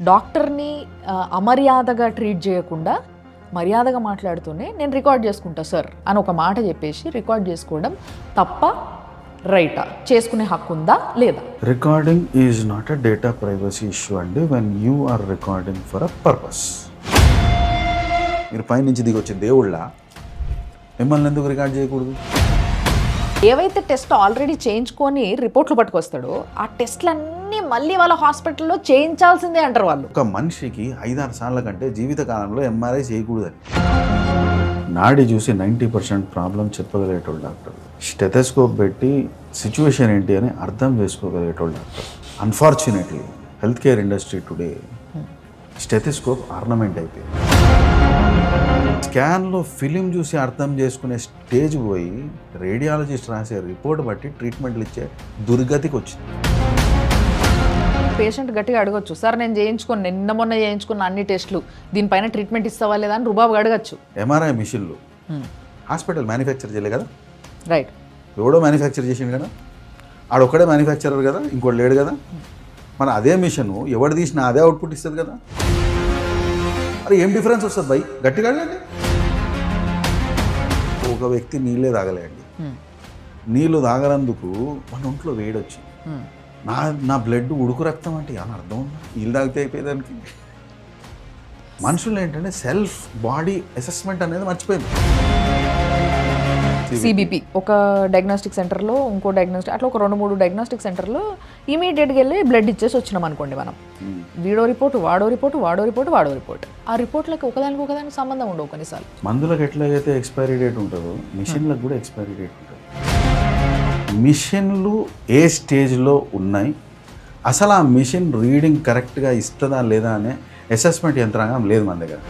డాక్టర్ని అమర్యాదగా ట్రీట్ చేయకుండా మర్యాదగా మాట్లాడుతూనే నేను రికార్డ్ చేసుకుంటా సార్ అని ఒక మాట చెప్పేసి రికార్డ్ చేసుకోవడం తప్ప రైటా, చేసుకునే హక్కు ఉందా లేదా? Recording is not a data privacy issue అండి, when you are recording for a purpose. మీరు పైనుంచి దిగి వచ్చే దేవుళ్ళ మిమ్మల్ని ఎందుకు రికార్డ్ చేయకూడదు? ఏవైతే టెస్ట్ ఆల్రెడీ చేయించుకొని రిపోర్ట్లు పట్టుకొస్తాడో ఆ టెస్ట్లన్నీ మళ్ళీ వాళ్ళ హాస్పిటల్లో చేయించాల్సిందే అంటారు వాళ్ళు. ఒక మనిషికి 5-6 సార్ల కంటే జీవితకాలంలో ఎంఆర్ఐ చేయకూడదని నాడి చూసి 90% ప్రాబ్లం చెప్పగలిగేటోళ్ళు డాక్టర్. స్టెథోస్కోప్ పెట్టి సిచ్యువేషన్ ఏంటి అని అర్థం చేసుకోగలిగేటోళ్ళు doctor. Unfortunately health care industry today stethoscope ornament అయిపోయింది. స్కాన్లో ఫిలిం చూసి అర్థం చేసుకునే స్టేజ్ పోయి రేడియాలజిస్ట్ రాసే రిపోర్ట్ బట్టి ట్రీట్మెంట్లు ఇచ్చే దుర్గతికి వచ్చింది. పేషెంట్ గట్టిగా అడగొచ్చు, సార్ నేను చేయించుకుని నిన్న మొన్న చేయించుకున్న అన్ని టెస్టులు దీనిపైన ట్రీట్మెంట్ ఇస్తావా లేదా అని రుబాబుగా అడగచ్చు. ఎంఆర్ఐ మిషన్లు హాస్పిటల్ మ్యానుఫ్యాక్చర్ చేయలే కదా, రైట్? ఎవడో మ్యానుఫ్యాక్చర్ చేసిండు కదా, ఆడొక్కడే మ్యానుఫ్యాక్చరర్ కదా, ఇంకోటి లేడు కదా. మన అదే మిషన్ ఎవడు తీసినా అదే అవుట్పుట్ ఇస్తుంది కదా. మరి ఏం డిఫరెన్స్ వస్తుంది బై? గట్టిగా అడగండి. ఒక వ్యక్తి నీళ్ళే తాగలేండి, నీళ్ళు తాగనందుకు మన ఒంట్లో వేడి వచ్చి నా బ్లడ్ ఉడుకు రక్తం అంటే అని అర్థం ఉందా? నీళ్ళు తాగితే అయిపోయేదానికి. మనుషులు ఏంటంటే సెల్ఫ్ బాడీ అసెస్మెంట్ అనేది మర్చిపోయింది. సిబిపి ఒక డయాగ్నోస్టిక్ సెంటర్లో, ఇంకో డయాగ్నోస్టిక్, అట్లా ఒక 2-3 డయాగ్నోస్టిక్ సెంటర్లో ఇమీడియట్గా వెళ్ళి బ్లడ్ ఇచ్చేసి వచ్చినాం అనుకోండి మనం. వీడో రిపోర్ట్, వాడో రిపోర్ట్, వాడో రిపోర్ట్, వాడో రిపోర్ట్. ఆ రిపోర్ట్లకు ఒకదానికి సంబంధం ఉండవు కొన్నిసార్లు. మందులకు ఎట్లాగైతే ఎక్స్పైరీ డేట్ ఉంటుందో మిషన్లకు కూడా ఎక్స్పైరీ డేట్ ఉంటుంది. మిషన్లు ఏ స్టేజ్లో ఉన్నాయి, అసలు ఆ మిషన్ రీడింగ్ కరెక్ట్గా ఇస్తుందా లేదా అనే అసెస్మెంట్ యంత్రాంగం లేదు మన దగ్గర.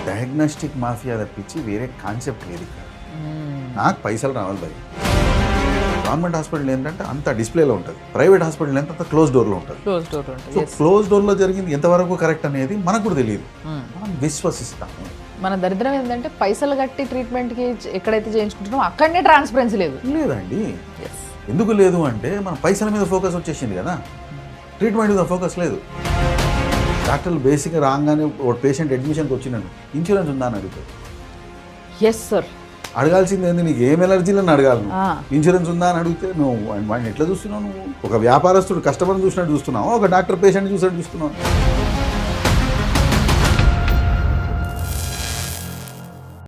డయాగ్నోస్టిక్ మాఫియా తప్పించి వేరే కాన్సెప్ట్ లేదు ఇక్కడ. నాకు పైసలు రావాలి భయ్. గవర్నమెంట్ హాస్పిటల్ ఏంటంటే అంత డిస్ప్లేలో ఉంటుంది, ప్రైవేట్ హాస్పిటల్ ఏంటంటే అంత క్లోజ్ డోర్లో ఉంటుంది. సో క్లోజ్ డోర్లో జరిగింది ఎంతవరకు కరెక్ట్ అనేది మనకు కూడా తెలియదు, మనం విశ్వసిస్తాము. మన దరిద్రం ఏంటంటే పైసలు కట్టి ట్రీట్మెంట్కి ఎక్కడైతే చేయించుకుంటున్నామో అక్కడనే ట్రాన్స్పరెన్సీ లేదండి. ఎందుకు లేదు అంటే మన పైసల మీద ఫోకస్ వచ్చేసింది కదా, ట్రీట్మెంట్ మీద ఫోకస్ లేదు. డాక్టర్లు బేసిక్గా రాగానే ఒక పేషెంట్ అడ్మిషన్కి వచ్చినాను ఇన్సూరెన్స్ ఉందా అని అడుగుతారు. ఎస్ సార్, అడగాల్సింది ఏంది, నీకు ఏం ఎలర్జీలని అడగాలి. ఇన్సూరెన్స్ ఉందా అని అడిగితే నువ్వు వాడిని ఎట్లా చూస్తున్నావు? నువ్వు ఒక వ్యాపారస్తుడు కస్టమర్ని చూసినట్టు చూస్తున్నావు, ఒక డాక్టర్ పేషెంట్ చూసినట్టు చూస్తున్నావు.